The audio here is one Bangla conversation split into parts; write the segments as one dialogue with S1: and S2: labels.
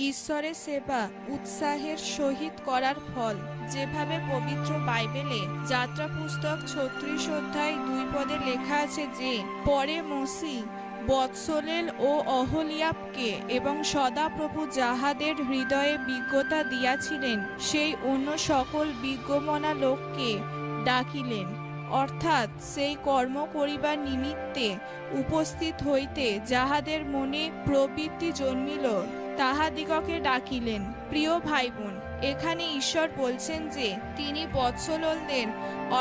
S1: ঈশ্বরের সেবা উৎসাহের সহিত করার ফল। যেভাবে পবিত্র বাইবেলে যাত্রা পুস্তক 36 অধ্যায় 2 পদে লেখা আছে যে পরে মসি বৎসলেল ও অহলিয়াবকে এবং সদাপ্রভু যাহাদের হৃদয়ে বিজ্ঞতা দিয়াছিলেন সেই অন্য সকল বিজ্ঞমনা লোককে ডাকিলেন, অর্থাৎ সেই কর্ম করিবার নিমিত্তে উপস্থিত হইতে যাহাদের মনে প্রবৃত্তি জন্মিল তাহাদিগকে ডাকিলেন। প্রিয় ভাই বোন, এখানে ঈশ্বর বলছেন যে তিনি বৎসলদের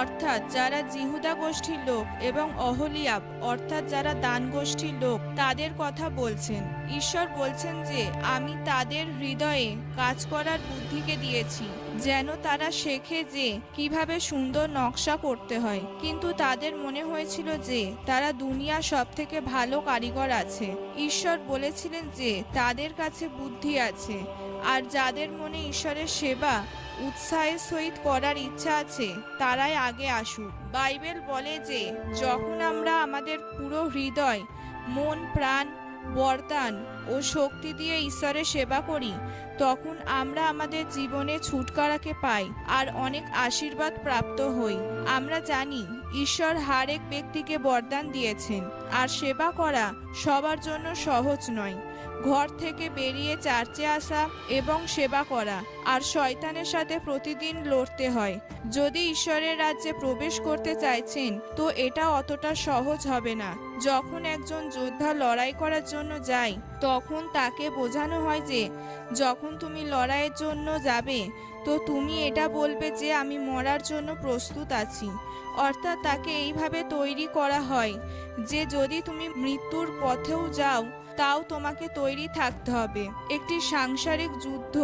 S1: অর্থাৎ যারা জিহুদা গোষ্ঠীর লোক এবং অহলিয়াব অর্থাৎ যারা দান গোষ্ঠীর লোক তাদের কথা বলছেন। ঈশ্বর বলছেন যে আমি তাদের হৃদয়ে কাজ করার বুদ্ধিকে দিয়েছি যেন তারা শেখে যে কিভাবে সুন্দর নকশা করতে হয়, কিন্তু তাদের মনে হয়েছিল যে তারা দুনিয়ার সব থেকে ভালো কারিগর আছে। ঈশ্বর বলেছিলেন যে তাদের কাছে বুদ্ধি আছে, আর যাদের মনে ঈশ্বরের সেবা উৎসাহের সহিত করার ইচ্ছা আছে তারাই আগে আসুক। বাইবেল বলে যে যখন আমরা আমাদের পুরো হৃদয়, মন, প্রাণ, বরদান ও শক্তি দিয়ে ঈশ্বরের সেবা করি তখন আমরা আমাদের জীবনে ছুটকারাকে পাই আর অনেক আশীর্বাদ প্রাপ্ত হই। আমরা জানি ঈশ্বর হর এক ব্যক্তিকে বরদান দিয়েছেন, আর সেবা করা সবার জন্য সহজ নয়। ঘর থেকে বেরিয়ে চার্চে আসা এবং সেবা করা আর শয়তানের সাথে প্রতিদিন লড়তে হয়। যদি ঈশ্বরের রাজ্যে প্রবেশ করতে চাইছেন তো এটা অতটা সহজ হবে না। যখন একজন যোদ্ধা লড়াই করার জন্য যায় তখন তাকে বোঝানো হয় যে যখন তুমি লড়াইয়ের জন্য যাবে তো তুমি এটা বলবে যে আমি মরার জন্য প্রস্তুত আছি। অর্থাৎ তাকে এইভাবে তৈরি করা হয় যে যদি তুমি মৃত্যুর পথেও যাও তাও তোমাকে তৈরি থাকতে হবে। একটি সাংসারিক যুদ্ধ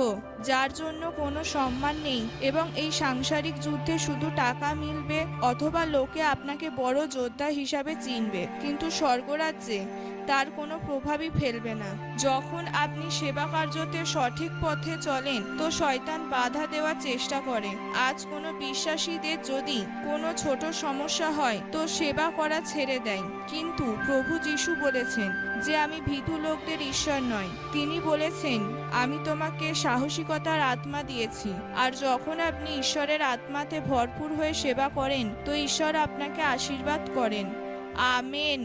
S1: যার জন্য কোনো সম্মান নেই, এবং এই সাংসারিক যুদ্ধে শুধু টাকা মিলবে অথবা লোকে আপনাকে বড় যোদ্ধা হিসাবে চিনবে, কিন্তু স্বর্গরাজ্যে তার কোনো প্রভাবই ফেলবে না। যখন আপনি সেবা কার্যতে সঠিক পথে চলেন তো শয়তান বাধা দেওয়ার চেষ্টা করে। আজ কোনো বিশ্বাসীদের যদি কোনো ছোট সমস্যা হয় তো সেবা করা ছেড়ে দেয়, কিন্তু প্রভু যিশু বলেছেন যে আমি ভীতু লোকদের ঈশ্বর নয়। তিনি বলেছেন আমি তোমাকে সাহসিকতার আত্মা দিয়েছি। আর যখন আপনি ঈশ্বরের আত্মাতে ভরপুর হয়ে সেবা করেন তো ঈশ্বর আপনাকে আশীর্বাদ করেন। আমেন।